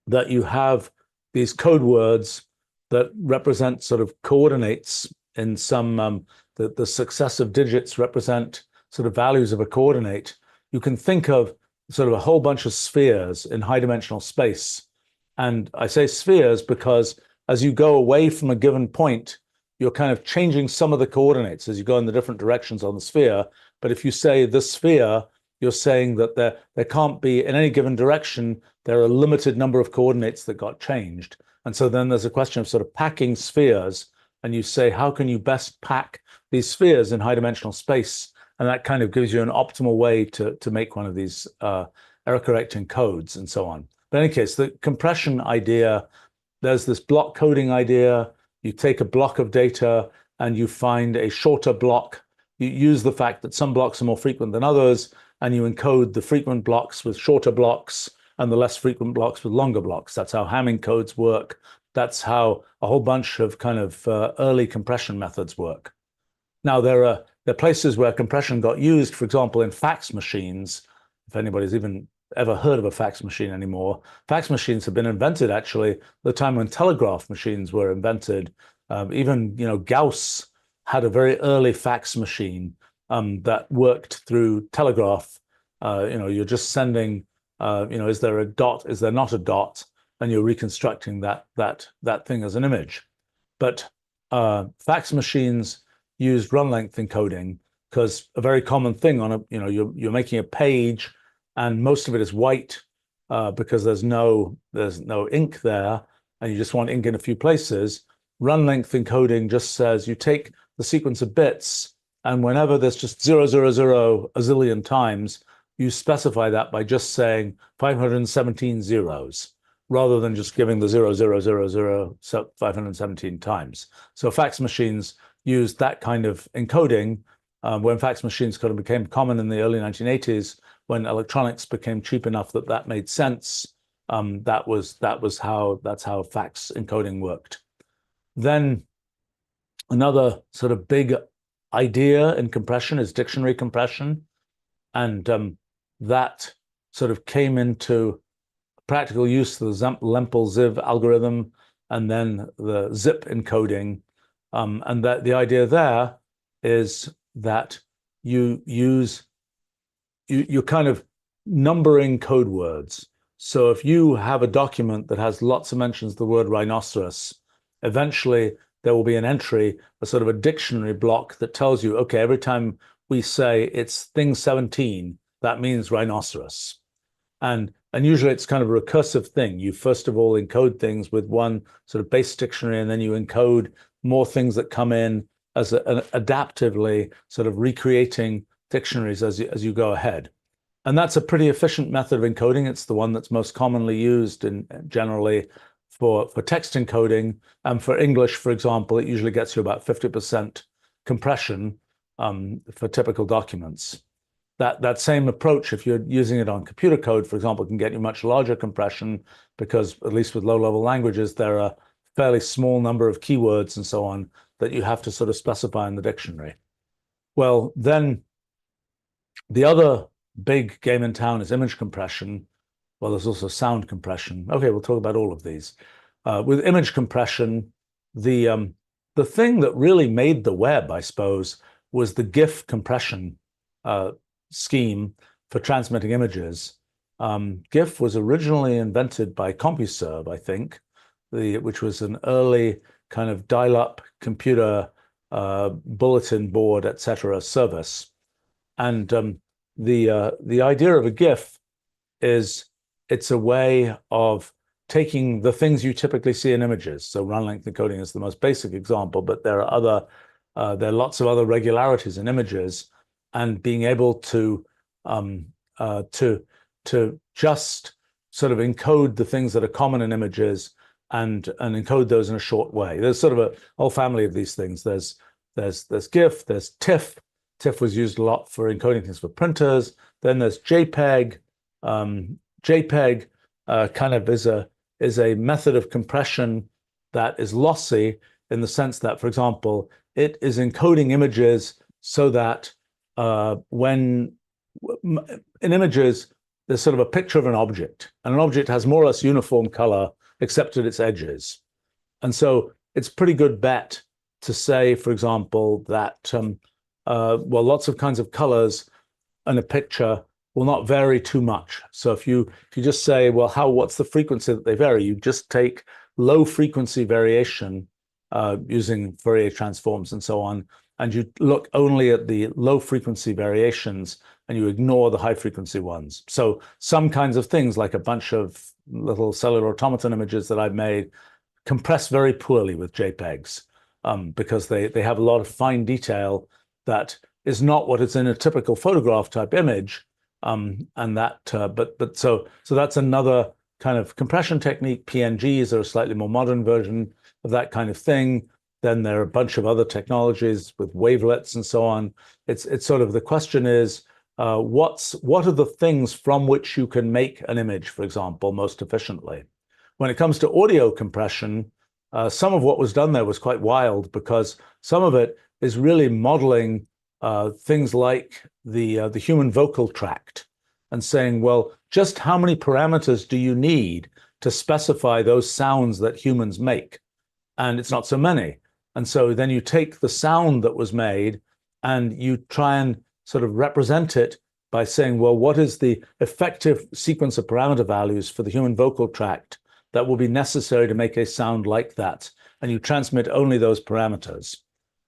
that you have these code words that represent sort of coordinates in some, the successive digits represent sort of values of a coordinate, you can think of sort of a whole bunch of spheres in high dimensional space. And I say spheres because as you go away from a given point, you're kind of changing some of the coordinates as you go in the different directions on the sphere. But if you say the sphere, you're saying that there can't be, in any given direction, there are a limited number of coordinates that got changed. And so then there's a question of sort of packing spheres. And you say, how can you best pack these spheres in high dimensional space? And that kind of gives you an optimal way to make one of these error correcting codes and so on. But in any case, the compression idea, there's this block coding idea. You take a block of data and you find a shorter block. You use the fact that some blocks are more frequent than others, and you encode the frequent blocks with shorter blocks and the less frequent blocks with longer blocks. That's how Hamming codes work. That's how a whole bunch of kind of early compression methods work. Now, there are places where compression got used, for example, in fax machines. If anybody's even ever heard of a fax machine anymore, fax machines have been invented actually at the time when telegraph machines were invented. Even Gauss had a very early fax machine that worked through telegraph. You're just sending Is there a dot? Is there not a dot? And you're reconstructing that thing as an image. But fax machines used run length encoding because a very common thing you're making a page and most of it is white because there's no ink there and you just want ink in a few places. Run length encoding just says you take the sequence of bits and whenever there's just 000 a zillion times, you specify that by just saying 517 zeros rather than just giving the 00000 517 times. So fax machines used that kind of encoding when fax machines kind of became common in the early 1980s, when electronics became cheap enough that made sense. That's how fax encoding worked. Then another sort of big idea in compression is dictionary compression, and that sort of came into practical use, the Lempel-Ziv algorithm, and then the zip encoding. And that the idea there is that you're kind of numbering code words. So if you have a document that has lots of mentions of the word rhinoceros, eventually there will be an entry, a sort of a dictionary block that tells you, okay, every time we say it's thing 17, that means rhinoceros. And usually it's kind of a recursive thing. You first of all encode things with one sort of base dictionary, and then you encode more things that come in as adaptively sort of recreating dictionaries as you go ahead. And that's a pretty efficient method of encoding. It's the one that's most commonly used generally for text encoding. And for English, for example, it usually gets you about 50% compression for typical documents. That same approach, if you're using it on computer code, for example, can get you much larger compression because, at least with low-level languages, there are a fairly small number of keywords and so on that you have to sort of specify in the dictionary. Well, then the other big game in town is image compression. Well, there's also sound compression. Okay, we'll talk about all of these. With image compression, the thing that really made the web, I suppose, was the GIF compression scheme for transmitting images. GIF was originally invented by CompuServe, I think, which was an early kind of dial-up computer bulletin board, etc. service. And the idea of a GIF is it's a way of taking the things you typically see in images. So run length encoding is the most basic example, but there are lots of other regularities in images, and being able to just sort of encode the things that are common in images and encode those in a short way. There's sort of a whole family of these things. There's GIF, there's TIFF. TIFF was used a lot for encoding things for printers. Then there's JPEG. JPEG kind of is a method of compression that is lossy in the sense that, for example, it is encoding images so that when in images, there's sort of a picture of an object, and an object has more or less uniform color except at its edges. And so it's a pretty good bet to say, for example, that lots of kinds of colors in a picture will not vary too much. So if you just say, well, what's the frequency that they vary? You just take low frequency variation using Fourier transforms and so on, and you look only at the low frequency variations and you ignore the high frequency ones. So some kinds of things, like a bunch of little cellular automaton images that I've made, compress very poorly with JPEGs because they have a lot of fine detail that is not what is in a typical photograph type image. So that's another kind of compression technique. PNGs are a slightly more modern version of that kind of thing. Then there are a bunch of other technologies with wavelets and so on. It's sort of, the question is, what are the things from which you can make an image, for example, most efficiently? When it comes to audio compression, some of what was done there was quite wild, because some of it is really modeling things like the human vocal tract and saying, well, just how many parameters do you need to specify those sounds that humans make? And it's not so many. And so then you take the sound that was made and you try and sort of represent it by saying, well, what is the effective sequence of parameter values for the human vocal tract that will be necessary to make a sound like that? And you transmit only those parameters.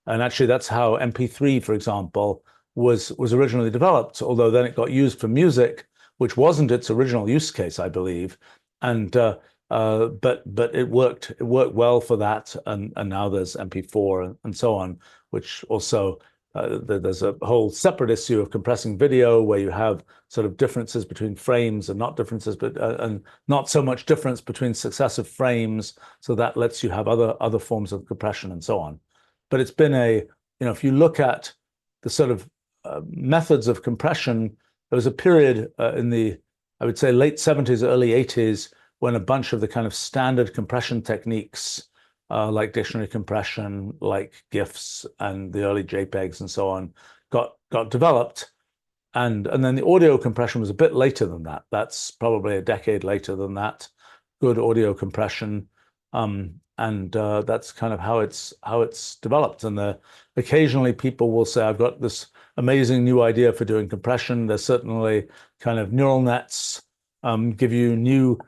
And actually, that's how MP3, for example, was originally developed, although then it got used for music, which wasn't its original use case, I believe. And but it worked well for that, and now there's MP4 and so on, which also there's a whole separate issue of compressing video where you have sort of differences between frames and not differences, but and not so much difference between successive frames, so that lets you have other forms of compression and so on. But it's been if you look at the sort of methods of compression, there was a period in the, I would say, late 70s, early 80s, when a bunch of the kind of standard compression techniques, like dictionary compression, like GIFs and the early JPEGs and so on, got developed. And then the audio compression was a bit later than that. That's probably a decade later than that. Good audio compression. And that's kind of how it's developed. And occasionally people will say, I've got this amazing new idea for doing compression. There's certainly kind of neural nets give you new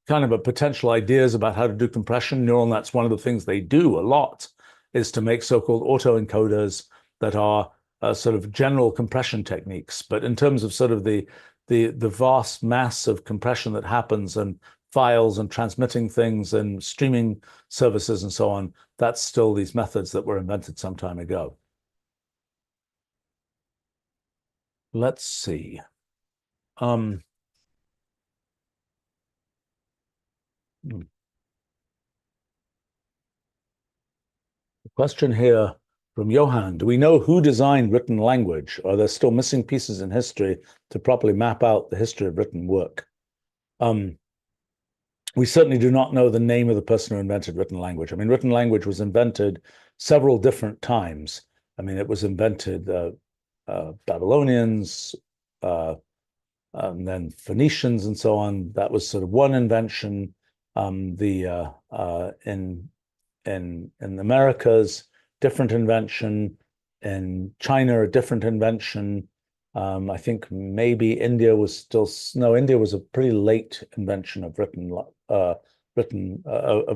kind of potential ideas about how to do compression. Neural nets, one of the things they do a lot is to make so-called autoencoders that are sort of general compression techniques. But in terms of sort of the vast mass of compression that happens and files and transmitting things and streaming services and so on, that's still these methods that were invented some time ago. Let's see. The question here from Johan: do we know who designed written language? Or are there still missing pieces in history to properly map out the history of written work? We certainly do not know the name of the person who invented written language. I mean, written language was invented several different times. I mean, it was invented Babylonians, and then Phoenicians and so on. That was sort of one invention. In the Americas, different invention. In China, a different invention. I think maybe India was still India was a pretty late invention of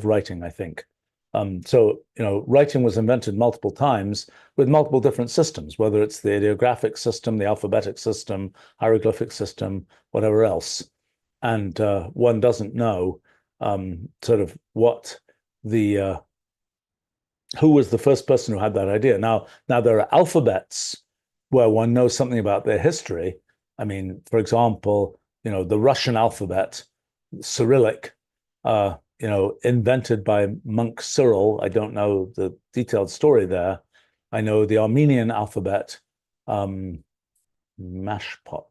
writing, I think. So writing was invented multiple times with multiple different systems, whether it's the ideographic system, the alphabetic system, hieroglyphic system, whatever else. And one doesn't know sort of who was the first person who had that idea. Now there are alphabets where one knows something about their history. I mean, for example, the Russian alphabet, Cyrillic, invented by monk Cyril. I don't know the detailed story there. I know the Armenian alphabet, Mashpot,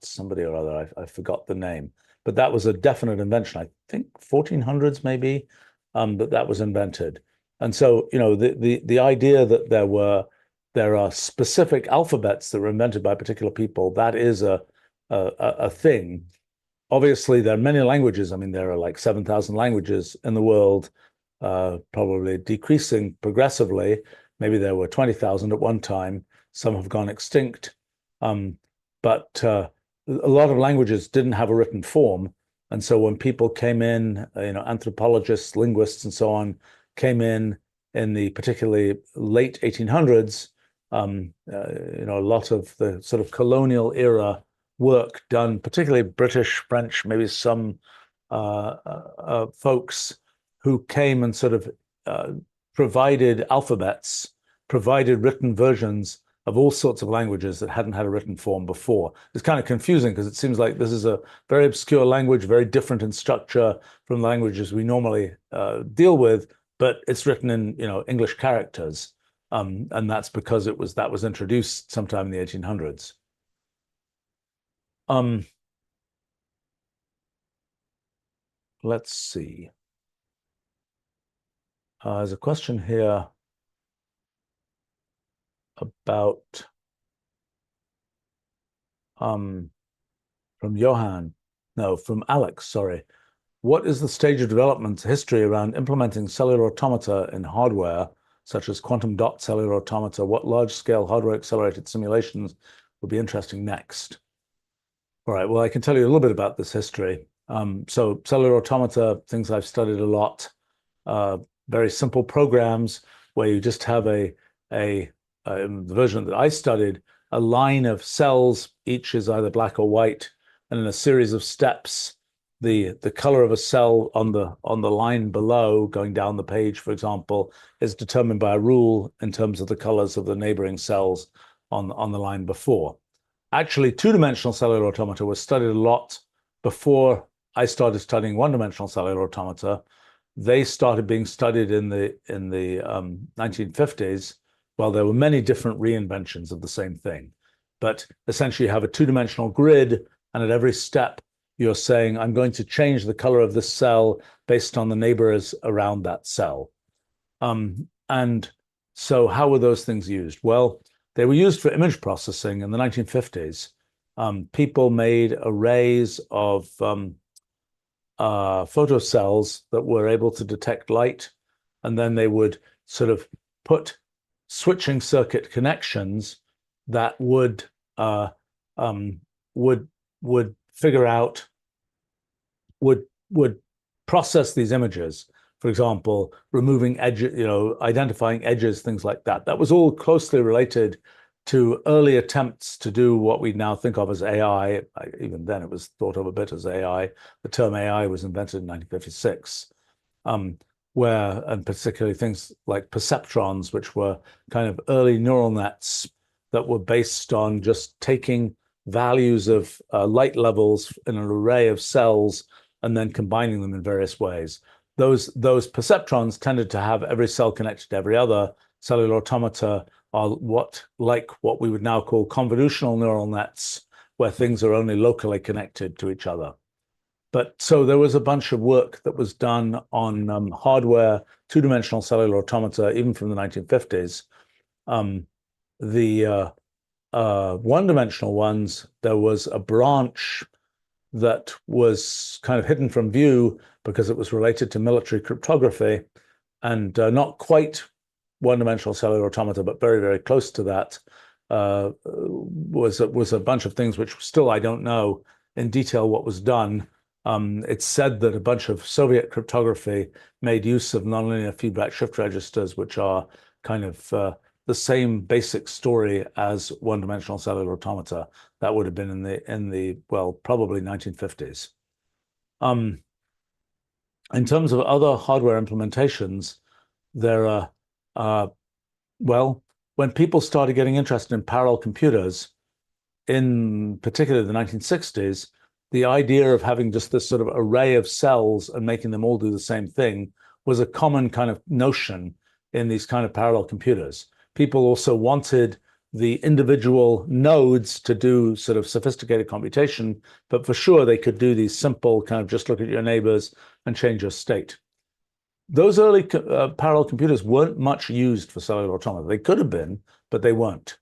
somebody or other, I forgot the name, but that was a definite invention. I think 1400s maybe, that was invented. And so, the idea that there are specific alphabets that were invented by particular people, that is a thing. Obviously, there are many languages. I mean, there are like 7,000 languages in the world, probably decreasing progressively. Maybe there were 20,000 at one time. Some have gone extinct. But a lot of languages didn't have a written form. And so when people came in, anthropologists, linguists, and so on, came in the particularly late 1800s, a lot of the sort of colonial era work done, particularly British, French, maybe some folks who came and sort of provided alphabets, provided written versions of all sorts of languages that hadn't had a written form before. It's kind of confusing because it seems like this is a very obscure language, very different in structure from languages we normally deal with, but it's written in English characters, and that's because that was introduced sometime in the 1800s. Let's see. There's a question here about from Alex, sorry. What is the stage of development history around implementing cellular automata in hardware, such as quantum dot cellular automata? What large-scale hardware accelerated simulations will be interesting next? All right, well, I can tell you a little bit about this history. So cellular automata, things I've studied a lot, uh, very simple programs where you just have a the version that I studied, a line of cells, each is either black or white, and in a series of steps, the color of a cell on the line below, going down the page, for example, is determined by a rule in terms of the colors of the neighboring cells on the line before. Actually, two-dimensional cellular automata was studied a lot before I started studying one-dimensional cellular automata. They started being studied in the 1950s. Well, there were many different reinventions of the same thing, but essentially you have a two-dimensional grid, and at every step you're saying, I'm going to change the color of this cell based on the neighbors around that cell. And so how were those things used? Well, they were used for image processing in the 1950s. People made arrays of photocells that were able to detect light, and then they would sort of put switching circuit connections that uh, um, would would figure out would process these images. For example, removing edges, identifying edges, things like that. That was all closely related to early attempts to do what we now think of as AI. Even then, it was thought of a bit as AI. The term AI was invented in 1956, and particularly things like perceptrons, which were kind of early neural nets that were based on just taking values of light levels in an array of cells and then combining them in various ways. Those perceptrons tended to have every cell connected to every other. Cellular automata are what we would now call convolutional neural nets, where things are only locally connected to each other. But so there was a bunch of work that was done on hardware, two-dimensional cellular automata, even from the 1950s. The one-dimensional ones, there was a branch that was kind of hidden from view because it was related to military cryptography, and not quite one-dimensional cellular automata, but very, very close to that, was a bunch of things which still I don't know in detail what was done. It's said that a bunch of Soviet cryptography made use of nonlinear feedback shift registers, which are kind of the same basic story as one-dimensional cellular automata. That would have been in the well, probably 1950s. In terms of other hardware implementations, there are well, when people started getting interested in parallel computers, in particular the 1960s, the idea of having just this sort of array of cells and making them all do the same thing was a common kind of notion in these kind of parallel computers. People also wanted the individual nodes to do sort of sophisticated computation, but for sure they could do these simple kind of just look at your neighbors and change your state. Those early parallel computers weren't much used for cellular automata. They could have been, but they weren't.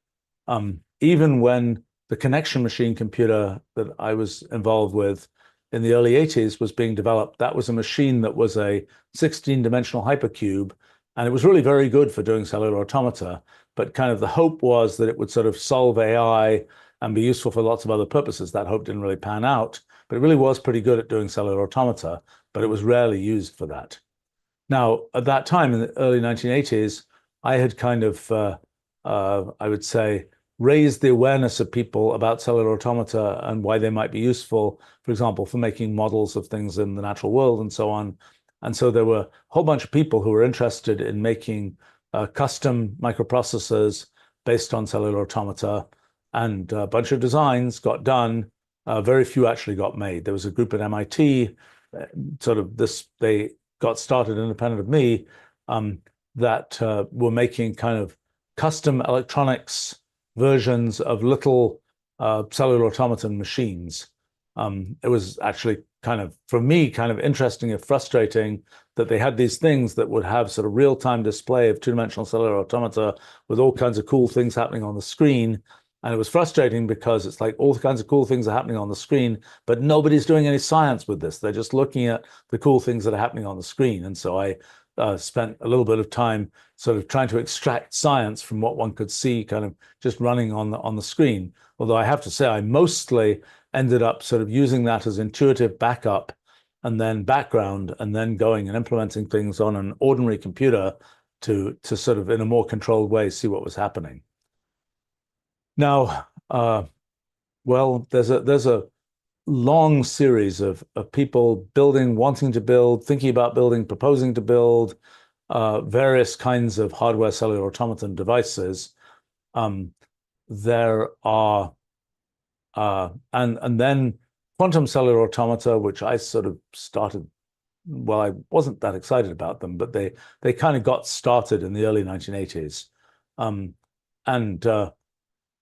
Even when the connection machine computer that I was involved with in the early 80s was being developed, that was a machine that was a 16-dimensional hypercube, and it was really very good for doing cellular automata, but kind of the hope was that it would sort of solve AI and be useful for lots of other purposes. That hope didn't really pan out, but it really was pretty good at doing cellular automata, but it was rarely used for that. Now, at that time, in the early 1980s, I had kind of, I would say, raised the awareness of people about cellular automata and why they might be useful, for example, for making models of things in the natural world and so on. And so there were a whole bunch of people who were interested in making custom microprocessors based on cellular automata, and a bunch of designs got done. Very few actually got made. There was a group at MIT, they got started independent of me, that were making kind of custom electronics versions of little cellular automaton machines. It was actually kind of, for me, kind of interesting and frustrating that they had these things that would have sort of real-time display of two-dimensional cellular automata with all kinds of cool things happening on the screen. And it was frustrating because it's like all kinds of cool things are happening on the screen, but nobody's doing any science with this. They're just looking at the cool things that are happening on the screen. And so I spent a little bit of time sort of trying to extract science from what one could see kind of just running on the screen. Although I have to say, I mostly ended up sort of using that as intuitive backup and then background, and then going and implementing things on an ordinary computer to sort of in a more controlled way see what was happening. Now, well, there's a long series of people building, wanting to build, thinking about building, proposing to build various kinds of hardware cellular automaton devices. There are and then quantum cellular automata, which I sort of started. Well, I wasn't that excited about them, but they kind of got started in the early 1980s, and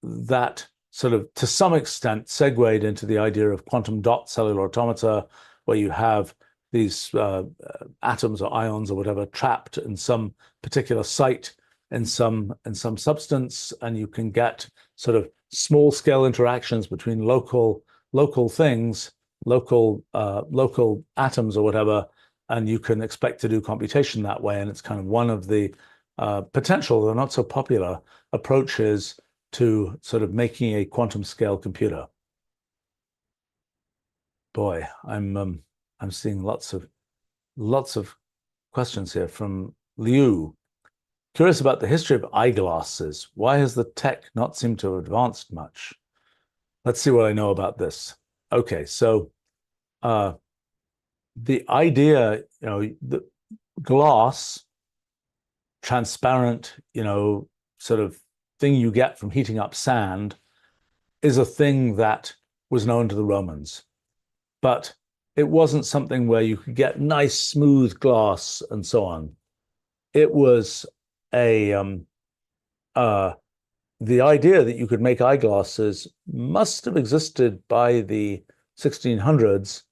that sort of, to some extent, segued into the idea of quantum dot cellular automata, where you have these atoms or ions or whatever trapped in some particular site in some substance, and you can get sort of small scale interactions between local things, local atoms or whatever, and you can expect to do computation that way. And it's kind of one of the potential, though not so popular, approaches to sort of making a quantum scale computer. Boy, I'm seeing lots of questions here from Liu. Curious about the history of eyeglasses. Why has the tech not seemed to have advanced much? Let's see what I know about this. Okay, so the idea, the glass, transparent, sort of thing you get from heating up sand, is a thing that was known to the Romans. But it wasn't something where you could get nice, smooth glass and so on. It was the idea that you could make eyeglasses must have existed by the 1600s,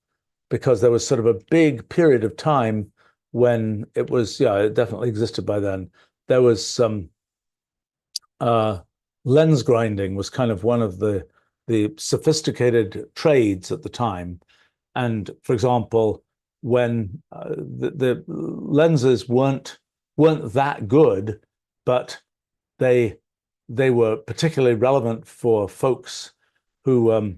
because there was sort of a big period of time when it was, it definitely existed by then. There was some lens grinding was kind of one of the sophisticated trades at the time. And for example, when the lenses weren't that good, but they were particularly relevant for folks who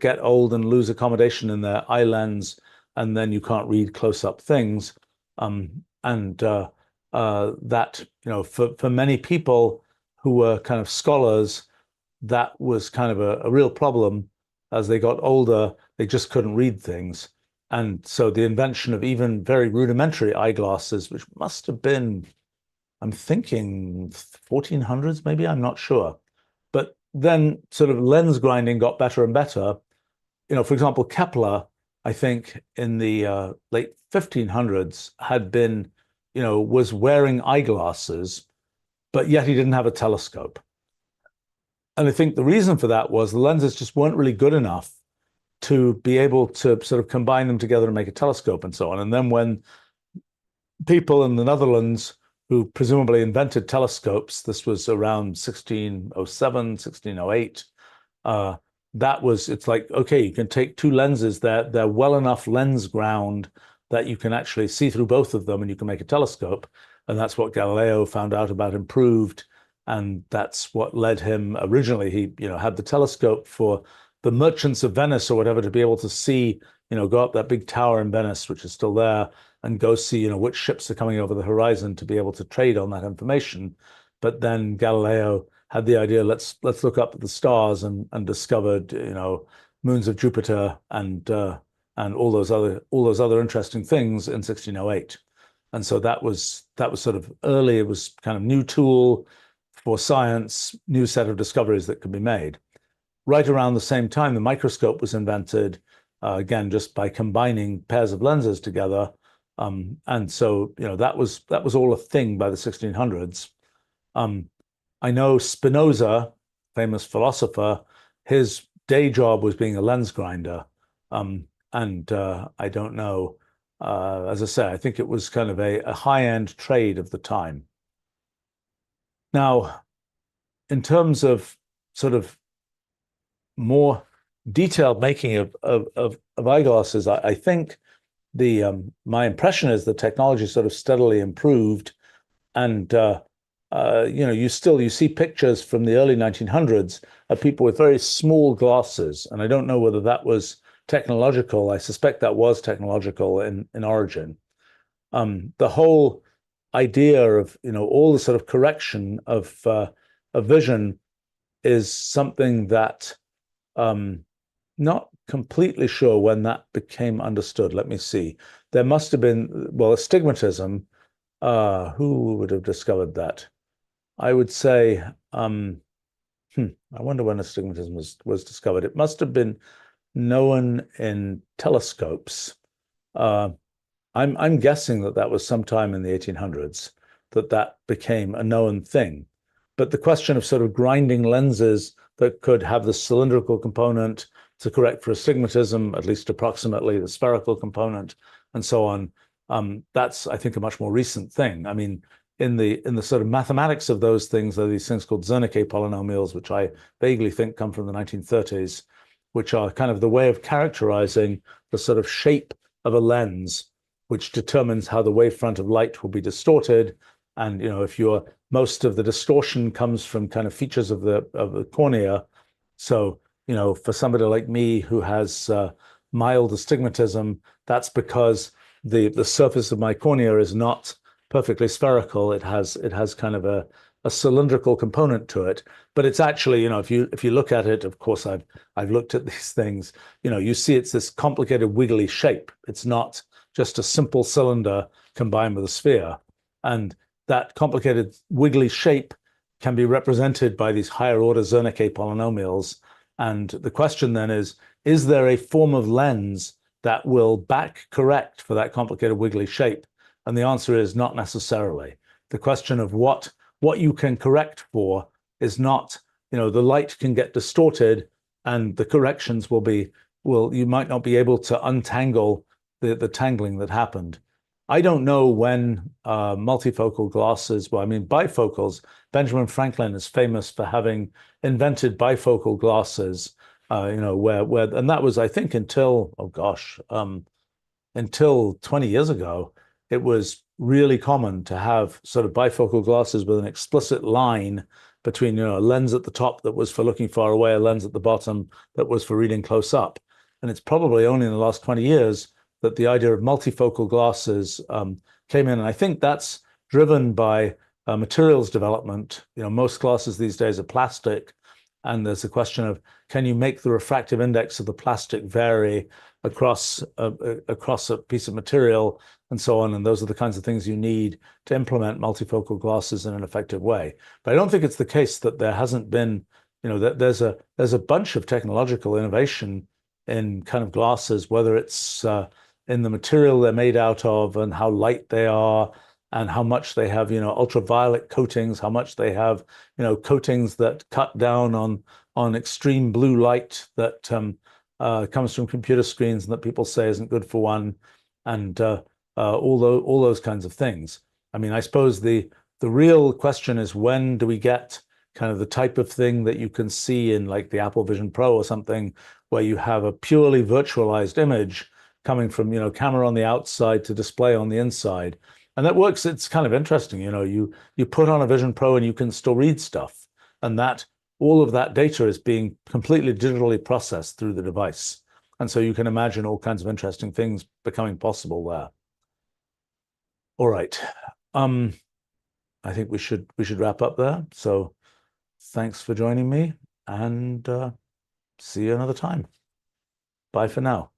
get old and lose accommodation in their eye lens, and then you can't read close-up things. That for many people who were kind of scholars, that was kind of a real problem. As they got older, they just couldn't read things. And so the invention of even very rudimentary eyeglasses, which must have been, I'm thinking 1400s, maybe, I'm not sure. But then sort of lens grinding got better and better. For example, Kepler, I think in the late 1500s had been, was wearing eyeglasses, but yet he didn't have a telescope. And I think the reason for that was the lenses just weren't really good enough to be able to sort of combine them together and make a telescope and so on. And then when people in the Netherlands, who presumably invented telescopes, this was around 1607, 1608, it's like, okay, you can take two lenses, they're well enough lens ground that you can actually see through both of them and you can make a telescope. And that's what Galileo found out about improved. And that's what led him originally. He, had the telescope for the merchants of Venice or whatever to be able to see, go up that big tower in Venice, which is still there, and go see, which ships are coming over the horizon to be able to trade on that information. But then Galileo had the idea, let's look up at the stars, and discovered, moons of Jupiter and all those other interesting things in 1608. And so that was sort of early. It was kind of new tool for science, new set of discoveries that could be made. Right around the same time, the microscope was invented, again, just by combining pairs of lenses together. And so, that was all a thing by the 1600s. I know Spinoza, famous philosopher, his day job was being a lens grinder. I don't know, as I say, I think it was kind of a high-end trade of the time. Now, in terms of sort of more detailed making of eyeglasses, I think the my impression is the technology sort of steadily improved, and you see pictures from the early 1900s of people with very small glasses, and I don't know whether that was technological. I suspect that was technological in origin. The whole idea of all the sort of correction of vision is something that not completely sure when that became understood. Let me see. There must have been, well, astigmatism. Who would have discovered that? I would say, I wonder when astigmatism was discovered. It must have been known in telescopes. Uh, I'm guessing that that was sometime in the 1800s that that became a known thing. But the question of sort of grinding lenses that could have the cylindrical component to correct for astigmatism, at least approximately the spherical component, and so on, that's, I think, a much more recent thing. I mean, in the sort of mathematics of those things, there are these things called Zernike polynomials, which I vaguely think come from the 1930s, which are kind of the way of characterizing the sort of shape of a lens, which determines how the wavefront of light will be distorted. And if most of the distortion comes from kind of features of the cornea. So for somebody like me who has mild astigmatism, that's because the surface of my cornea is not perfectly spherical. It has kind of a cylindrical component to it. But it's actually, if you look at it, of course I've looked at these things, you see it's this complicated wiggly shape. It's not just a simple cylinder combined with a sphere. And that complicated wiggly shape can be represented by these higher order Zernike polynomials. And the question then is there a form of lens that will back correct for that complicated wiggly shape? And the answer is not necessarily. The question of what you can correct for is not, the light can get distorted and the corrections you might not be able to untangle the tangling that happened. I don't know when multifocal glasses, well, I mean, bifocals, Benjamin Franklin is famous for having invented bifocal glasses, and that was, I think, until, oh gosh, until 20 years ago, it was really common to have sort of bifocal glasses with an explicit line between, a lens at the top that was for looking far away, a lens at the bottom that was for reading close up. And it's probably only in the last 20 years that the idea of multifocal glasses came in. And I think that's driven by materials development. Most glasses these days are plastic. And there's a question of, can you make the refractive index of the plastic vary across a piece of material and so on? And those are the kinds of things you need to implement multifocal glasses in an effective way. But I don't think it's the case that there hasn't been, that there's a bunch of technological innovation in kind of glasses, whether it's in the material they're made out of and how light they are and how much they have, ultraviolet coatings, how much they have, coatings that cut down on extreme blue light that comes from computer screens and that people say isn't good for one, and all those kinds of things. I mean, I suppose the real question is, when do we get kind of the type of thing that you can see in like the Apple Vision Pro or something, where you have a purely virtualized image coming from, camera on the outside to display on the inside. And that works. It's kind of interesting. You put on a Vision Pro and you can still read stuff, and that all of that data is being completely digitally processed through the device. And so you can imagine all kinds of interesting things becoming possible there. All right. I think we should wrap up there. So thanks for joining me, and see you another time. Bye for now.